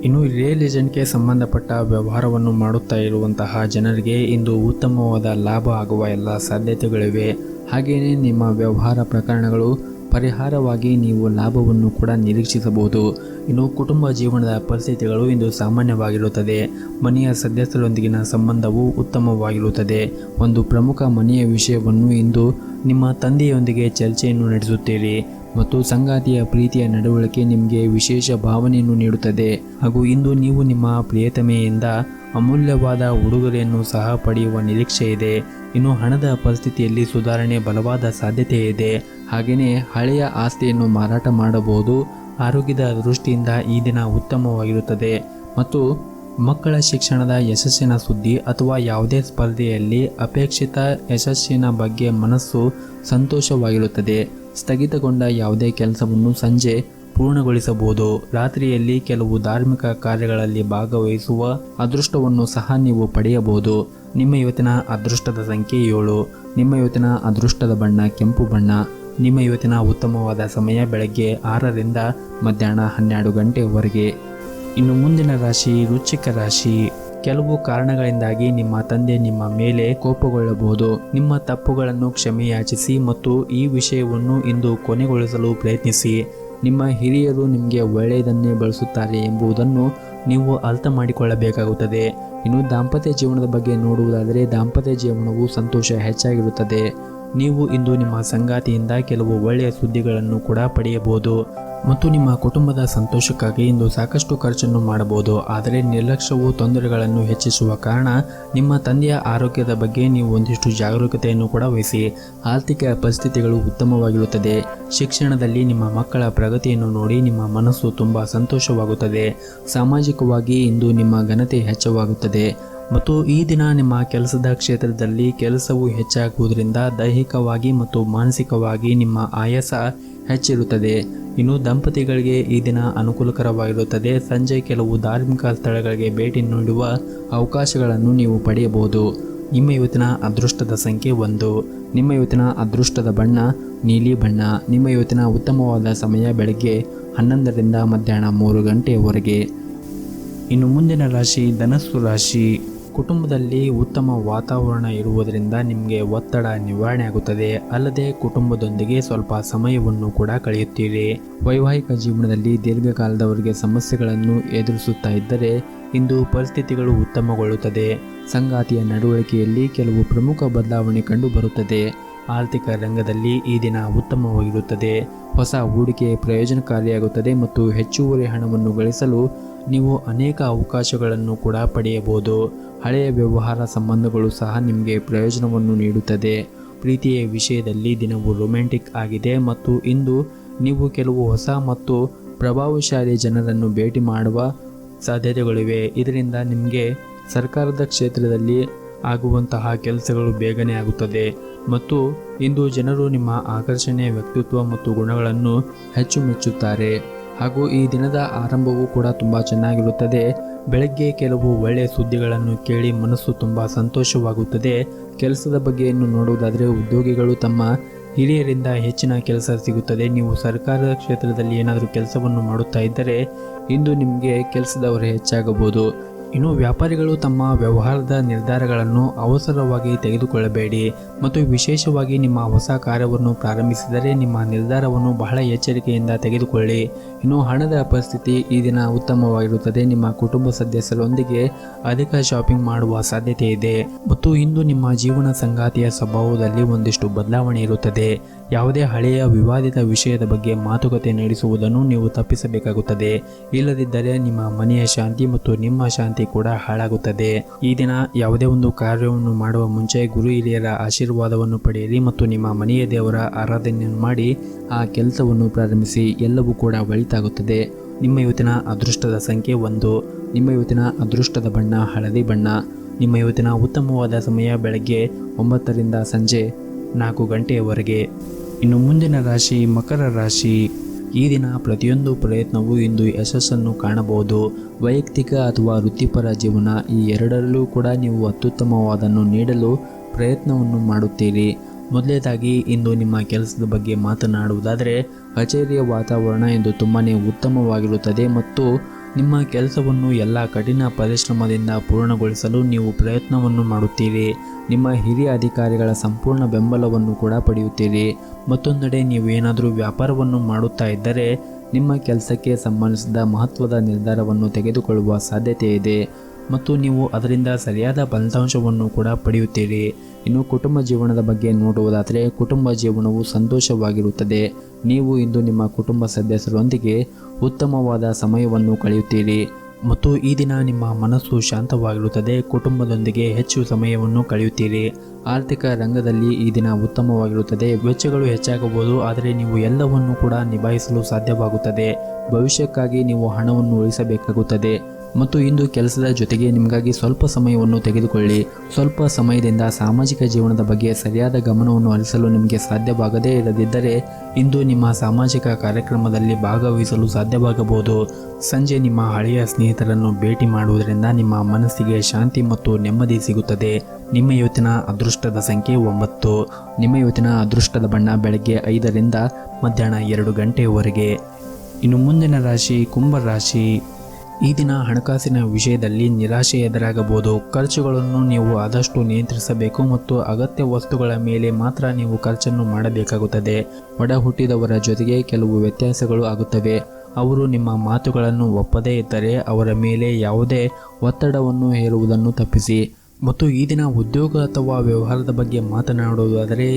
ಇನ್ನು ರಿಯಲ್ ಎಸ್ಟೇಟ್ಗೆ ಸಂಬಂಧಪಟ್ಟ ವ್ಯವಹಾರವನ್ನು ಮಾಡುತ್ತಾ ಇರುವಂತಹ ಜನರಿಗೆ ಇಂದು ಉತ್ತಮವಾದ ಲಾಭ ಆಗುವ ಎಲ್ಲ ಸಾಧ್ಯತೆಗಳಿವೆ. ಹಾಗೆಯೇ ನಿಮ್ಮ ವ್ಯವಹಾರ ಪ್ರಕರಣಗಳು ಪರಿಹಾರವಾಗಿ ನೀವು ಲಾಭವನ್ನು ಕೂಡ ನಿರೀಕ್ಷಿಸಬಹುದು. ಇನ್ನು ಕುಟುಂಬ ಜೀವನದ ಪರಿಸ್ಥಿತಿಗಳು ಇಂದು ಸಾಮಾನ್ಯವಾಗಿರುತ್ತದೆ. ಮನೆಯ ಸದಸ್ಯರೊಂದಿಗಿನ ಸಂಬಂಧವು ಉತ್ತಮವಾಗಿರುತ್ತದೆ. ಒಂದು ಪ್ರಮುಖ ಮನೆಯ ವಿಷಯವನ್ನು ಇಂದು ನಿಮ್ಮ ತಂದೆಯೊಂದಿಗೆ ಚರ್ಚೆಯನ್ನು ನಡೆಸುತ್ತೀರಿ ಮತ್ತು ಸಂಗಾತಿಯ ಪ್ರೀತಿಯ ನಡವಳಿಕೆ ನಿಮಗೆ ವಿಶೇಷ ಭಾವನೆಯನ್ನು ನೀಡುತ್ತದೆ. ಹಾಗೂ ಇಂದು ನೀವು ನಿಮ್ಮ ಪ್ರಿಯತಮೆಯಿಂದ ಅಮೂಲ್ಯವಾದ ಉಡುಗೊರೆಯನ್ನು ಸಹ ಪಡೆಯುವ ನಿರೀಕ್ಷೆ ಇದೆ. ಇನ್ನು ಹಣದ ಪರಿಸ್ಥಿತಿಯಲ್ಲಿ ಸುಧಾರಣೆ ಬಲವಾದ ಸಾಧ್ಯತೆ ಇದೆ. ಹಾಗೆಯೇ ಹಳೆಯ ಆಸ್ತಿಯನ್ನು ಮಾರಾಟ ಮಾಡಬಹುದು. ಆರೋಗ್ಯದ ದೃಷ್ಟಿಯಿಂದ ಈ ದಿನ ಉತ್ತಮವಾಗಿರುತ್ತದೆ ಮತ್ತು ಮಕ್ಕಳ ಶಿಕ್ಷಣದ ಯಶಸ್ಸಿನ ಸುದ್ದಿ ಅಥವಾ ಯಾವುದೇ ಸ್ಪರ್ಧೆಯಲ್ಲಿ ಅಪೇಕ್ಷಿತ ಯಶಸ್ಸಿನ ಬಗ್ಗೆ ಮನಸ್ಸು ಸಂತೋಷವಾಗಿರುತ್ತದೆ. ಸ್ಥಗಿತಗೊಂಡ ಯಾವುದೇ ಕೆಲಸವನ್ನು ಸಂಜೆ ಪೂರ್ಣಗೊಳಿಸಬಹುದು. ರಾತ್ರಿಯಲ್ಲಿ ಕೆಲವು ಧಾರ್ಮಿಕ ಕಾರ್ಯಗಳಲ್ಲಿ ಭಾಗವಹಿಸುವ ಅದೃಷ್ಟವನ್ನು ಸಹ ನೀವು ಪಡೆಯಬಹುದು. ನಿಮ್ಮ ಇವತ್ತಿನ ಅದೃಷ್ಟದ ಸಂಖ್ಯೆ 7. ನಿಮ್ಮ ಇವತ್ತಿನ ಅದೃಷ್ಟದ ಬಣ್ಣ ಕೆಂಪು ಬಣ್ಣ. ನಿಮ್ಮ ಇವತ್ತಿನ ಉತ್ತಮವಾದ ಸಮಯ ಬೆಳಗ್ಗೆ 6ರಿಂದ ಮಧ್ಯಾಹ್ನ 12 ಗಂಟೆವರೆಗೆ. ಇನ್ನು ಮುಂದಿನ ರಾಶಿ ವೃಶ್ಚಿಕ ರಾಶಿ. ಕೆಲವು ಕಾರಣಗಳಿಂದಾಗಿ ನಿಮ್ಮ ತಂದೆ ನಿಮ್ಮ ಮೇಲೆ ಕೋಪಗೊಳ್ಳಬಹುದು. ನಿಮ್ಮ ತಪ್ಪುಗಳನ್ನು ಕ್ಷಮೆಯಾಚಿಸಿ ಮತ್ತು ಈ ವಿಷಯವನ್ನು ಇಂದು ಕೊನೆಗೊಳಿಸಲು ಪ್ರಯತ್ನಿಸಿ. ನಿಮ್ಮ ಹಿರಿಯರು ನಿಮಗೆ ಒಳ್ಳೆಯದನ್ನೇ ಬಳಸುತ್ತಾರೆ ಎಂಬುದನ್ನು ನೀವು ಅರ್ಥ ಮಾಡಿಕೊಳ್ಳಬೇಕಾಗುತ್ತದೆ. ಇನ್ನು ದಾಂಪತ್ಯ ಜೀವನದ ಬಗ್ಗೆ ನೋಡುವುದಾದರೆ ದಾಂಪತ್ಯ ಜೀವನವು ಸಂತೋಷ ಹೆಚ್ಚಾಗಿರುತ್ತದೆ. ನೀವು ಇಂದು ನಿಮ್ಮ ಸಂಗಾತಿಯಿಂದ ಕೆಲವು ಒಳ್ಳೆಯ ಸುದ್ದಿಗಳನ್ನು ಕೂಡ ಪಡೆಯಬಹುದು ಮತ್ತು ನಿಮ್ಮ ಕುಟುಂಬದ ಸಂತೋಷಕ್ಕಾಗಿ ಇಂದು ಸಾಕಷ್ಟು ಖರ್ಚನ್ನು ಮಾಡಬಹುದು. ಆದರೆ ನಿರ್ಲಕ್ಷ್ಯವು ತೊಂದರೆಗಳನ್ನು ಹೆಚ್ಚಿಸುವ ಕಾರಣ ನಿಮ್ಮ ತಂದೆಯ ಆರೋಗ್ಯದ ಬಗ್ಗೆ ನೀವು ಒಂದಿಷ್ಟು ಜಾಗರೂಕತೆಯನ್ನು ಕೂಡ ವಹಿಸಿ. ಆರ್ಥಿಕ ಪರಿಸ್ಥಿತಿಗಳು ಉತ್ತಮವಾಗಿರುತ್ತದೆ. ಶಿಕ್ಷಣದಲ್ಲಿ ನಿಮ್ಮ ಮಕ್ಕಳ ಪ್ರಗತಿಯನ್ನು ನೋಡಿ ನಿಮ್ಮ ಮನಸ್ಸು ತುಂಬ ಸಂತೋಷವಾಗುತ್ತದೆ. ಸಾಮಾಜಿಕವಾಗಿ ಇಂದು ನಿಮ್ಮ ಘನತೆ ಹೆಚ್ಚಾಗುತ್ತದೆ ಮತ್ತು ಈ ದಿನ ನಿಮ್ಮ ಕೆಲಸದ ಕ್ಷೇತ್ರದಲ್ಲಿ ಕೆಲಸವು ಹೆಚ್ಚಾಗುವುದರಿಂದ ದೈಹಿಕವಾಗಿ ಮತ್ತು ಮಾನಸಿಕವಾಗಿ ನಿಮ್ಮ ಆಯಾಸ ಹೆಚ್ಚಿರುತ್ತದೆ. ಇನ್ನು ದಂಪತಿಗಳಿಗೆ ಈ ದಿನ ಅನುಕೂಲಕರವಾಗಿರುತ್ತದೆ. ಸಂಜೆ ಕೆಲವು ಧಾರ್ಮಿಕ ಸ್ಥಳಗಳಿಗೆ ಭೇಟಿ ನೀಡುವ ಅವಕಾಶಗಳನ್ನು ನೀವು ಪಡೆಯಬಹುದು. ನಿಮ್ಮ ಇವತ್ತಿನ ಅದೃಷ್ಟದ ಸಂಖ್ಯೆ 1. ನಿಮ್ಮ ಇವತ್ತಿನ ಅದೃಷ್ಟದ ಬಣ್ಣ ನೀಲಿ ಬಣ್ಣ. ನಿಮ್ಮ ಇವತ್ತಿನ ಉತ್ತಮವಾದ ಸಮಯ ಬೆಳಗ್ಗೆ 11ರಿಂದ ಮಧ್ಯಾಹ್ನ 3 ಗಂಟೆಯವರೆಗೆ. ಇನ್ನು ಮುಂದಿನ ರಾಶಿ ಧನಸ್ಸು ರಾಶಿ. ಕುಟುಂಬದಲ್ಲಿ ಉತ್ತಮ ವಾತಾವರಣ ಇರುವುದರಿಂದ ನಿಮಗೆ ಒತ್ತಡ ನಿವಾರಣೆ ಆಗುತ್ತದೆ. ಅಲ್ಲದೆ ಕುಟುಂಬದೊಂದಿಗೆ ಸ್ವಲ್ಪ ಸಮಯವನ್ನು ಕೂಡ ಕಳೆಯುತ್ತೀರಿ. ವೈವಾಹಿಕ ಜೀವನದಲ್ಲಿ ದೀರ್ಘಕಾಲದವರೆಗೆ ಸಮಸ್ಯೆಗಳನ್ನು ಎದುರಿಸುತ್ತಾ ಇದ್ದರೆ ಇಂದು ಪರಿಸ್ಥಿತಿಗಳು ಉತ್ತಮಗೊಳ್ಳುತ್ತದೆ. ಸಂಗಾತಿಯ ನಡವಳಿಕೆಯಲ್ಲಿ ಕೆಲವು ಪ್ರಮುಖ ಬದಲಾವಣೆ ಕಂಡುಬರುತ್ತದೆ. ಆರ್ಥಿಕ ರಂಗದಲ್ಲಿ ಈ ದಿನ ಉತ್ತಮವಾಗಿರುತ್ತದೆ. ಹೊಸ ಹೂಡಿಕೆ ಪ್ರಯೋಜನಕಾರಿಯಾಗುತ್ತದೆ ಮತ್ತು ಹೆಚ್ಚುವರಿ ಹಣವನ್ನು ಗಳಿಸಲು ನೀವು ಅನೇಕ ಅವಕಾಶಗಳನ್ನು ಕೂಡ ಪಡೆಯಬಹುದು. ಹಳೆಯ ವ್ಯವಹಾರ ಸಂಬಂಧಗಳು ಸಹ ನಿಮಗೆ ಪ್ರಯೋಜನವನ್ನು ನೀಡುತ್ತದೆ. ಪ್ರೀತಿಯ ವಿಷಯದಲ್ಲಿ ದಿನವು ರೊಮ್ಯಾಂಟಿಕ್ ಆಗಿದೆ ಮತ್ತು ಇಂದು ನೀವು ಕೆಲವು ಹೊಸ ಮತ್ತು ಪ್ರಭಾವಶಾಲಿ ಜನರನ್ನು ಭೇಟಿ ಮಾಡುವ ಸಾಧ್ಯತೆಗಳಿವೆ. ಇದರಿಂದ ನಿಮಗೆ ಸರ್ಕಾರದ ಕ್ಷೇತ್ರದಲ್ಲಿ ಆಗುವಂತಹ ಕೆಲಸಗಳು ಬೇಗನೆ ಆಗುತ್ತದೆ ಮತ್ತು ಇಂದು ಜನರು ನಿಮ್ಮ ಆಕರ್ಷಣೀಯ ವ್ಯಕ್ತಿತ್ವ ಮತ್ತು ಗುಣಗಳನ್ನು ಹೆಚ್ಚು ಮೆಚ್ಚುತ್ತಾರೆ. ಹಾಗೂ ಈ ದಿನದ ಆರಂಭವೂ ಕೂಡ ತುಂಬ ಚೆನ್ನಾಗಿರುತ್ತದೆ. ಬೆಳಗ್ಗೆ ಕೆಲವು ಒಳ್ಳೆಯ ಸುದ್ದಿಗಳನ್ನು ಕೇಳಿ ಮನಸ್ಸು ತುಂಬ ಸಂತೋಷವಾಗುತ್ತದೆ. ಕೆಲಸದ ಬಗ್ಗೆಯನ್ನು ನೋಡುವುದಾದರೆ ಉದ್ಯೋಗಿಗಳು ತಮ್ಮ ಹಿರಿಯರಿಂದ ಹೆಚ್ಚಿನ ಕೆಲಸ ಸಿಗುತ್ತದೆ. ನೀವು ಸರ್ಕಾರದ ಕ್ಷೇತ್ರದಲ್ಲಿ ಏನಾದರೂ ಕೆಲಸವನ್ನು ಮಾಡುತ್ತಾ ಇದ್ದರೆ ಇಂದು ನಿಮಗೆ ಕೆಲಸದವರು ಹೆಚ್ಚಾಗಬಹುದು. ಇನ್ನು ವ್ಯಾಪಾರಿಗಳು ತಮ್ಮ ವ್ಯವಹಾರದ ನಿರ್ಧಾರಗಳನ್ನು ಅವಸರವಾಗಿ ತೆಗೆದುಕೊಳ್ಳಬೇಡಿ ಮತ್ತು ವಿಶೇಷವಾಗಿ ನಿಮ್ಮ ಹೊಸ ಕಾರ್ಯವನ್ನು ಪ್ರಾರಂಭಿಸಿದರೆ ನಿಮ್ಮ ನಿರ್ಧಾರವನ್ನು ಬಹಳ ಎಚ್ಚರಿಕೆಯಿಂದ ತೆಗೆದುಕೊಳ್ಳಿ. ಇನ್ನು ಹಣದ ಪರಿಸ್ಥಿತಿ ಈ ದಿನ ಉತ್ತಮವಾಗಿರುತ್ತದೆ. ನಿಮ್ಮ ಕುಟುಂಬ ಸದಸ್ಯರೊಂದಿಗೆ ಅಧಿಕ ಶಾಪಿಂಗ್ ಮಾಡುವ ಸಾಧ್ಯತೆ ಇದೆ ಮತ್ತು ಇಂದು ನಿಮ್ಮ ಜೀವನ ಸಂಗಾತಿಯ ಸ್ವಭಾವದಲ್ಲಿ ಒಂದಿಷ್ಟು ಬದಲಾವಣೆ ಇರುತ್ತದೆ. ಯಾವುದೇ ಹಳೆಯ ವಿವಾದಿತ ವಿಷಯದ ಬಗ್ಗೆ ಮಾತುಕತೆ ನಡೆಸುವುದನ್ನು ನೀವು ತಪ್ಪಿಸಬೇಕಾಗುತ್ತದೆ. ಇಲ್ಲದಿದ್ದರೆ ನಿಮ್ಮ ಮನೆಯ ಶಾಂತಿ ಮತ್ತು ನಿಮ್ಮ ಶಾಂತಿ ಕೂಡ ಹಾಳಾಗುತ್ತದೆ. ಈ ದಿನ ಯಾವುದೇ ಒಂದು ಕಾರ್ಯವನ್ನು ಮಾಡುವ ಮುಂಚೆ ಗುರು ಹಿರಿಯರ ಆಶೀರ್ವಾದವನ್ನು ಪಡೆಯಿರಿ ಮತ್ತು ನಿಮ್ಮ ಮನೆಯ ದೇವರ ಆರಾಧನೆಯನ್ನು ಮಾಡಿ ಆ ಕೆಲಸವನ್ನು ಪ್ರಾರಂಭಿಸಿ. ಎಲ್ಲವೂ ಕೂಡ ಒಳಿತಾಗುತ್ತದೆ. ನಿಮ್ಮ ಇವತ್ತಿನ ಅದೃಷ್ಟದ ಸಂಖ್ಯೆ 1. ನಿಮ್ಮ ಇವತ್ತಿನ ಅದೃಷ್ಟದ ಬಣ್ಣ ಹಳದಿ ಬಣ್ಣ. ನಿಮ್ಮ ಇವತ್ತಿನ ಉತ್ತಮವಾದ ಸಮಯ ಬೆಳಗ್ಗೆ 9 ರಿಂದ ಸಂಜೆ 4 ಗಂಟೆಯವರೆಗೆ. ಇನ್ನು ಮುಂದಿನ ರಾಶಿ ಮಕರ ರಾಶಿ. ಈ ದಿನ ಪ್ರತಿಯೊಂದು ಪ್ರಯತ್ನವೂ ಇಂದು ಯಶಸ್ಸನ್ನು ಕಾಣಬಹುದು. ವೈಯಕ್ತಿಕ ಅಥವಾ ವೃತ್ತಿಪರ ಜೀವನ ಈ ಎರಡರಲ್ಲೂ ಕೂಡ ನೀವು ಅತ್ಯುತ್ತಮವಾದನ್ನು ನೀಡಲು ಪ್ರಯತ್ನವನ್ನು ಮಾಡುತ್ತೀರಿ. ಮೊದಲನೇದಾಗಿ ಇಂದು ನಿಮ್ಮ ಕೆಲಸದ ಬಗ್ಗೆ ಮಾತನಾಡುವುದಾದರೆ ಕಚೇರಿಯ ವಾತಾವರಣ ಇಂದು ತುಂಬಾ ಉತ್ತಮವಾಗಿರುತ್ತದೆ ಮತ್ತು ನಿಮ್ಮ ಕೆಲಸವನ್ನು ಎಲ್ಲ ಕಠಿಣ ಪರಿಶ್ರಮದಿಂದ ಪೂರ್ಣಗೊಳಿಸಲು ನೀವು ಪ್ರಯತ್ನವನ್ನು ಮಾಡುತ್ತೀರಿ. ನಿಮ್ಮ ಹಿರಿಯ ಅಧಿಕಾರಿಗಳ ಸಂಪೂರ್ಣ ಬೆಂಬಲವನ್ನು ಕೂಡ ಪಡೆಯುತ್ತೀರಿ. ಮತ್ತೊಂದೆಡೆ ನೀವು ಏನಾದರೂ ವ್ಯಾಪಾರವನ್ನು ಮಾಡುತ್ತಾ ಇದ್ದರೆ ನಿಮ್ಮ ಕೆಲಸಕ್ಕೆ ಸಂಬಂಧಿಸಿದ ಮಹತ್ವದ ನಿರ್ಧಾರವನ್ನು ತೆಗೆದುಕೊಳ್ಳುವ ಸಾಧ್ಯತೆ ಇದೆ ಮತ್ತು ನೀವು ಅದರಿಂದ ಸರಿಯಾದ ಫಲಿತಾಂಶವನ್ನು ಕೂಡ ಪಡೆಯುತ್ತೀರಿ. ಇನ್ನು ಕುಟುಂಬ ಜೀವನದ ಬಗ್ಗೆ ನೋಡುವುದಾದರೆ ಕುಟುಂಬ ಜೀವನವು ಸಂತೋಷವಾಗಿರುತ್ತದೆ. ನೀವು ಇಂದು ನಿಮ್ಮ ಕುಟುಂಬ ಸದಸ್ಯರೊಂದಿಗೆ ಉತ್ತಮವಾದ ಸಮಯವನ್ನು ಕಳೆಯುತ್ತೀರಿ ಮತ್ತು ಈ ದಿನ ನಿಮ್ಮ ಮನಸ್ಸು ಶಾಂತವಾಗಿರುತ್ತದೆ. ಕುಟುಂಬದೊಂದಿಗೆ ಹೆಚ್ಚು ಸಮಯವನ್ನು ಕಳೆಯುತ್ತೀರಿ. ಆರ್ಥಿಕ ರಂಗದಲ್ಲಿ ಈ ದಿನ ಉತ್ತಮವಾಗಿರುತ್ತದೆ. ವೆಚ್ಚಗಳು ಹೆಚ್ಚಾಗಬಹುದು, ಆದರೆ ನೀವು ಎಲ್ಲವನ್ನು ಕೂಡ ನಿಭಾಯಿಸಲು ಸಾಧ್ಯವಾಗುತ್ತದೆ. ಭವಿಷ್ಯಕ್ಕಾಗಿ ನೀವು ಹಣವನ್ನು ಉಳಿಸಬೇಕಾಗುತ್ತದೆ ಮತ್ತು ಇಂದು ಕೆಲಸದ ಜೊತೆಗೆ ನಿಮಗಾಗಿ ಸ್ವಲ್ಪ ಸಮಯವನ್ನು ತೆಗೆದುಕೊಳ್ಳಿ. ಸ್ವಲ್ಪ ಸಮಯದಿಂದ ಸಾಮಾಜಿಕ ಜೀವನದ ಬಗ್ಗೆ ಸರಿಯಾದ ಗಮನವನ್ನು ಹರಿಸಲು ನಿಮಗೆ ಸಾಧ್ಯವಾಗದೇ ಇರದಿದ್ದರೆ ಇಂದು ನಿಮ್ಮ ಸಾಮಾಜಿಕ ಕಾರ್ಯಕ್ರಮದಲ್ಲಿ ಭಾಗವಹಿಸಲು ಸಾಧ್ಯವಾಗಬಹುದು. ಸಂಜೆ ನಿಮ್ಮ ಹಳೆಯ ಸ್ನೇಹಿತರನ್ನು ಭೇಟಿ ಮಾಡುವುದರಿಂದ ನಿಮ್ಮ ಮನಸ್ಸಿಗೆ ಶಾಂತಿ ಮತ್ತು ನೆಮ್ಮದಿ ಸಿಗುತ್ತದೆ. ನಿಮ್ಮ ಇವತ್ತಿನ ಅದೃಷ್ಟದ ಸಂಖ್ಯೆ 9. ನಿಮ್ಮ ಇವತ್ತಿನ ಅದೃಷ್ಟದ ಬಣ್ಣ ಬೆಳಗ್ಗೆ 5 ರಿಂದ ಮಧ್ಯಾಹ್ನ 2 ಗಂಟೆಯವರೆಗೆ. ಇನ್ನು ಮುಂದಿನ ರಾಶಿ ಕುಂಭ ರಾಶಿ. ಈ ದಿನ ಹಣಕಾಸಿನ ವಿಷಯದಲ್ಲಿ ನಿರಾಶೆ ಎದುರಾಗಬಹುದು. ಖರ್ಚುಗಳನ್ನು ನೀವು ಆದಷ್ಟು ನಿಯಂತ್ರಿಸಬೇಕು ಮತ್ತು ಅಗತ್ಯ ವಸ್ತುಗಳ ಮೇಲೆ ಮಾತ್ರ ನೀವು ಖರ್ಚನ್ನು ಮಾಡಬೇಕಾಗುತ್ತದೆ. ಒಡ ಹುಟ್ಟಿದವರ ಜೊತೆಗೆ ಕೆಲವು ವ್ಯತ್ಯಾಸಗಳು ಆಗುತ್ತವೆ. ಅವರು ನಿಮ್ಮ ಮಾತುಗಳನ್ನು ಒಪ್ಪದೇ ಇದ್ದರೆ ಅವರ ಮೇಲೆ ಯಾವುದೇ ಒತ್ತಡವನ್ನು ಹೇರುವುದನ್ನು ತಪ್ಪಿಸಿ. ಮತ್ತು ಈ ದಿನ ಉದ್ಯೋಗ ಅಥವಾ ವ್ಯವಹಾರದ ಬಗ್ಗೆ ಮಾತನಾಡುವುದಾದರೆ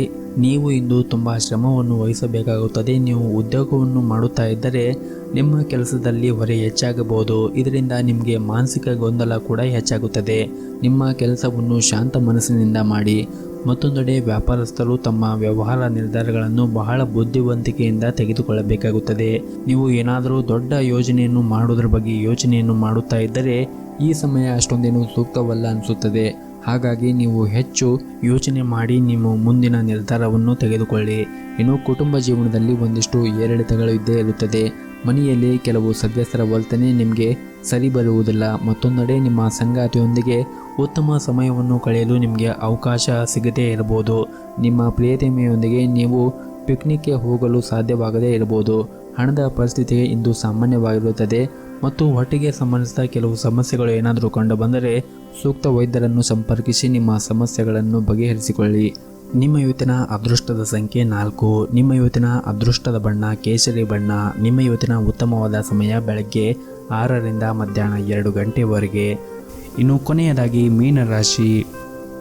ನೀವು ಇಂದು ತುಂಬ ಶ್ರಮವನ್ನು ವಹಿಸಬೇಕಾಗುತ್ತದೆ. ನೀವು ಉದ್ಯೋಗವನ್ನು ಮಾಡುತ್ತಾ ಇದ್ದರೆ ನಿಮ್ಮ ಕೆಲಸದಲ್ಲಿ ಹೊರೆ ಹೆಚ್ಚಾಗಬಹುದು. ಇದರಿಂದ ನಿಮಗೆ ಮಾನಸಿಕ ಗೊಂದಲ ಕೂಡ ಹೆಚ್ಚಾಗುತ್ತದೆ. ನಿಮ್ಮ ಕೆಲಸವನ್ನು ಶಾಂತ ಮನಸ್ಸಿನಿಂದ ಮಾಡಿ. ಮತ್ತೊಂದೆಡೆ ವ್ಯಾಪಾರಸ್ಥರು ತಮ್ಮ ವ್ಯವಹಾರ ನಿರ್ಧಾರಗಳನ್ನು ಬಹಳ ಬುದ್ಧಿವಂತಿಕೆಯಿಂದ ತೆಗೆದುಕೊಳ್ಳಬೇಕಾಗುತ್ತದೆ. ನೀವು ಏನಾದರೂ ದೊಡ್ಡ ಯೋಜನೆಯನ್ನು ಮಾಡುವುದರ ಬಗ್ಗೆ ಯೋಚನೆಯನ್ನು ಮಾಡುತ್ತಾ ಇದ್ದರೆ ಈ ಸಮಯ ಅಷ್ಟೊಂದೇನು ಸೂಕ್ತವಲ್ಲ ಅನಿಸುತ್ತದೆ. ಹಾಗಾಗಿ ನೀವು ಹೆಚ್ಚು ಯೋಚನೆ ಮಾಡಿ ನಿಮ್ಮ ಮುಂದಿನ ನಿರ್ಧಾರವನ್ನು ತೆಗೆದುಕೊಳ್ಳಿ. ಇನ್ನು ಕುಟುಂಬ ಜೀವನದಲ್ಲಿ ಒಂದಿಷ್ಟು ಏರಿಳಿತಗಳು ಇದ್ದೇ ಇರುತ್ತದೆ. ಮನೆಯಲ್ಲಿ ಕೆಲವು ಸದಸ್ಯರ ವರ್ತನೆ ನಿಮಗೆ ಸರಿ ಬರುವುದಿಲ್ಲ. ಮತ್ತೊಂದೆಡೆ ನಿಮ್ಮ ಸಂಗಾತಿಯೊಂದಿಗೆ ಉತ್ತಮ ಸಮಯವನ್ನು ಕಳೆಯಲು ನಿಮಗೆ ಅವಕಾಶ ಸಿಗದೇ ಇರಬಹುದು. ನಿಮ್ಮ ಪ್ರಿಯತಮೆಯೊಂದಿಗೆ ನೀವು ಪಿಕ್ನಿಕ್ಗೆ ಹೋಗಲು ಸಾಧ್ಯವಾಗದೇ ಇರಬಹುದು. ಹಣದ ಪರಿಸ್ಥಿತಿ ಇಂದು ಸಾಮಾನ್ಯವಾಗಿರುತ್ತದೆ ಮತ್ತು ಹೊಟ್ಟೆಗೆ ಸಂಬಂಧಿಸಿದ ಕೆಲವು ಸಮಸ್ಯೆಗಳು ಏನಾದರೂ ಕಂಡು ಬಂದರೆ ಸೂಕ್ತ ವೈದ್ಯರನ್ನು ಸಂಪರ್ಕಿಸಿ ನಿಮ್ಮ ಸಮಸ್ಯೆಗಳನ್ನು ಬಗೆಹರಿಸಿಕೊಳ್ಳಿ. ನಿಮ್ಮ ಇವತ್ತಿನ ಅದೃಷ್ಟದ ಸಂಖ್ಯೆ 4. ನಿಮ್ಮ ಇವತ್ತಿನ ಅದೃಷ್ಟದ ಬಣ್ಣ ಕೇಸರಿ ಬಣ್ಣ. ನಿಮ್ಮ ಇವತ್ತಿನ ಉತ್ತಮವಾದ ಸಮಯ ಬೆಳಗ್ಗೆ 6 ರಿಂದ ಮಧ್ಯಾಹ್ನ 2 ಗಂಟೆವರೆಗೆ. ಇನ್ನು ಕೊನೆಯದಾಗಿ ಮೀನರಾಶಿ.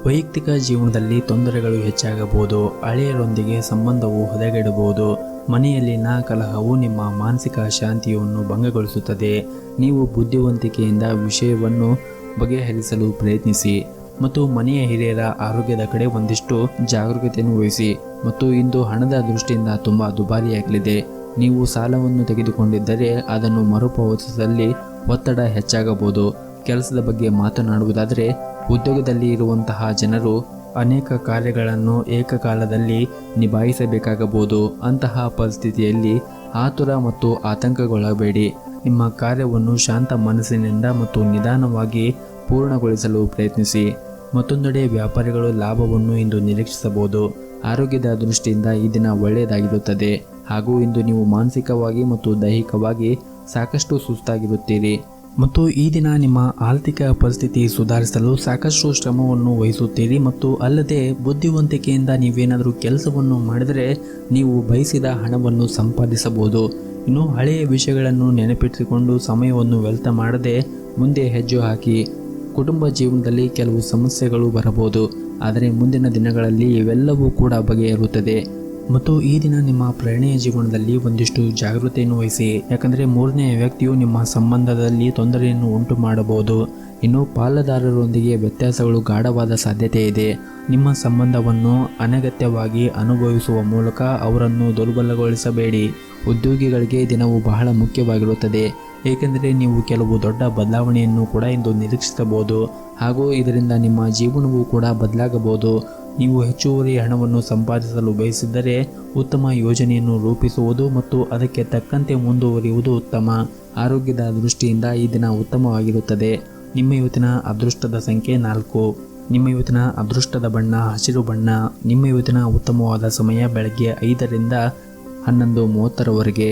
ವೈಯಕ್ತಿಕ ಜೀವನದಲ್ಲಿ ತೊಂದರೆಗಳು ಹೆಚ್ಚಾಗಬಹುದು. ಹಳೆಯರೊಂದಿಗೆ ಸಂಬಂಧವು ಹದಗೆಡಬಹುದು. ಮನೆಯಲ್ಲಿನ ಕಲಹವು ನಿಮ್ಮ ಮಾನಸಿಕ ಶಾಂತಿಯನ್ನು ಭಂಗಗೊಳಿಸುತ್ತದೆ. ನೀವು ಬುದ್ಧಿವಂತಿಕೆಯಿಂದ ವಿಷಯವನ್ನು ಬಗೆಹರಿಸಲು ಪ್ರಯತ್ನಿಸಿ ಮತ್ತು ಮನೆಯ ಹಿರಿಯರ ಆರೋಗ್ಯದ ಕಡೆ ಒಂದಿಷ್ಟು ಜಾಗರೂಕತೆಯನ್ನು ವಹಿಸಿ. ಮತ್ತು ಇಂದು ಹಣದ ದೃಷ್ಟಿಯಿಂದ ತುಂಬ ದುಬಾರಿಯಾಗಲಿದೆ. ನೀವು ಸಾಲವನ್ನು ತೆಗೆದುಕೊಂಡಿದ್ದರೆ ಅದನ್ನು ಮರುಪಾವತಿಸಲು ಒತ್ತಡ ಹೆಚ್ಚಾಗಬಹುದು. ಕೆಲಸದ ಬಗ್ಗೆ ಮಾತನಾಡುವುದಾದರೆ ಉದ್ಯೋಗದಲ್ಲಿ ಇರುವಂತಹ ಜನರು ಅನೇಕ ಕಾರ್ಯಗಳನ್ನು ಏಕಕಾಲದಲ್ಲಿ ನಿಭಾಯಿಸಬೇಕಾಗಬಹುದು. ಅಂತಹ ಪರಿಸ್ಥಿತಿಯಲ್ಲಿ ಆತುರ ಮತ್ತು ಆತಂಕಗೊಳ್ಳಬೇಡಿ. ನಿಮ್ಮ ಕಾರ್ಯವನ್ನು ಶಾಂತ ಮನಸ್ಸಿನಿಂದ ಮತ್ತು ನಿಧಾನವಾಗಿ ಪೂರ್ಣಗೊಳಿಸಲು ಪ್ರಯತ್ನಿಸಿ. ಮತ್ತೊಂದೆಡೆ ವ್ಯಾಪಾರಿಗಳು ಲಾಭವನ್ನು ಇಂದು ನಿರೀಕ್ಷಿಸಬಹುದು. ಆರೋಗ್ಯದ ದೃಷ್ಟಿಯಿಂದ ಈ ದಿನ ಒಳ್ಳೆಯದಾಗಿರುತ್ತದೆ ಹಾಗೂ ಇಂದು ನೀವು ಮಾನಸಿಕವಾಗಿ ಮತ್ತು ದೈಹಿಕವಾಗಿ ಸಾಕಷ್ಟು ಸುಸ್ತಾಗಿರುತ್ತೀರಿ. ಮತ್ತು ಈ ದಿನ ನಿಮ್ಮ ಆರ್ಥಿಕ ಪರಿಸ್ಥಿತಿ ಸುಧಾರಿಸಲು ಸಾಕಷ್ಟು ಶ್ರಮವನ್ನು ವಹಿಸುತ್ತೀರಿ ಮತ್ತು ಅಲ್ಲದೆ ಬುದ್ಧಿವಂತಿಕೆಯಿಂದ ನೀವೇನಾದರೂ ಕೆಲಸವನ್ನು ಮಾಡಿದರೆ ನೀವು ಬಯಸಿದ ಹಣವನ್ನು ಸಂಪಾದಿಸಬಹುದು. ಇನ್ನು ಹಳೆಯ ವಿಷಯಗಳನ್ನು ನೆನಪಿಟ್ಟುಕೊಂಡು ಸಮಯವನ್ನು ವ್ಯರ್ಥ ಮಾಡದೆ ಮುಂದೆ ಹೆಜ್ಜೆ ಹಾಕಿ. ಕುಟುಂಬ ಜೀವನದಲ್ಲಿ ಕೆಲವು ಸಮಸ್ಯೆಗಳು ಬರಬಹುದು, ಆದರೆ ಮುಂದಿನ ದಿನಗಳಲ್ಲಿ ಇವೆಲ್ಲವೂ ಕೂಡ ಬಗೆಹರುತ್ತದೆ. ಮತ್ತು ಈ ದಿನ ನಿಮ್ಮ ಪ್ರಣಯ ಜೀವನದಲ್ಲಿ ಒಂದಿಷ್ಟು ಜಾಗೃತೆಯನ್ನು ವಹಿಸಿ, ಯಾಕಂದರೆ ಮೂರನೆಯ ವ್ಯಕ್ತಿಯು ನಿಮ್ಮ ಸಂಬಂಧದಲ್ಲಿ ತೊಂದರೆಯನ್ನು ಉಂಟು ಮಾಡಬಹುದು. ಇನ್ನು ಪಾಲುದಾರರೊಂದಿಗೆ ವ್ಯತ್ಯಾಸಗಳು ಗಾಢವಾದ ಸಾಧ್ಯತೆ ಇದೆ. ನಿಮ್ಮ ಸಂಬಂಧವನ್ನು ಅನಗತ್ಯವಾಗಿ ಅನುಭವಿಸುವ ಮೂಲಕ ಅವರನ್ನು ದುರ್ಬಲಗೊಳಿಸಬೇಡಿ. ಉದ್ಯೋಗಿಗಳಿಗೆ ದಿನವು ಬಹಳ ಮುಖ್ಯವಾಗಿರುತ್ತದೆ, ಏಕೆಂದರೆ ನೀವು ಕೆಲವು ದೊಡ್ಡ ಬದಲಾವಣೆಯನ್ನು ಕೂಡ ಇಂದು ನಿರೀಕ್ಷಿಸಬಹುದು ಹಾಗೂ ಇದರಿಂದ ನಿಮ್ಮ ಜೀವನವೂ ಕೂಡ ಬದಲಾಗಬಹುದು. ನೀವು ಹೆಚ್ಚುವರಿ ಹಣವನ್ನು ಸಂಪಾದಿಸಲು ಬಯಸಿದ್ದರೆ ಉತ್ತಮ ಯೋಜನೆಯನ್ನು ರೂಪಿಸುವುದು ಮತ್ತು ಅದಕ್ಕೆ ತಕ್ಕಂತೆ ಮುಂದುವರಿಯುವುದು ಉತ್ತಮ. ಆರೋಗ್ಯದ ದೃಷ್ಟಿಯಿಂದ ಈ ದಿನ ಉತ್ತಮವಾಗಿರುತ್ತದೆ. ನಿಮ್ಮ ಇವತ್ತಿನ ಅದೃಷ್ಟದ ಸಂಖ್ಯೆ 4. ನಿಮ್ಮ ಇವತ್ತಿನ ಅದೃಷ್ಟದ ಬಣ್ಣ ಹಸಿರು ಬಣ್ಣ. ನಿಮ್ಮ ಇವತ್ತಿನ ಉತ್ತಮವಾದ ಸಮಯ ಬೆಳಗ್ಗೆ 5 ರಿಂದ 11:30 ರವರೆಗೆ.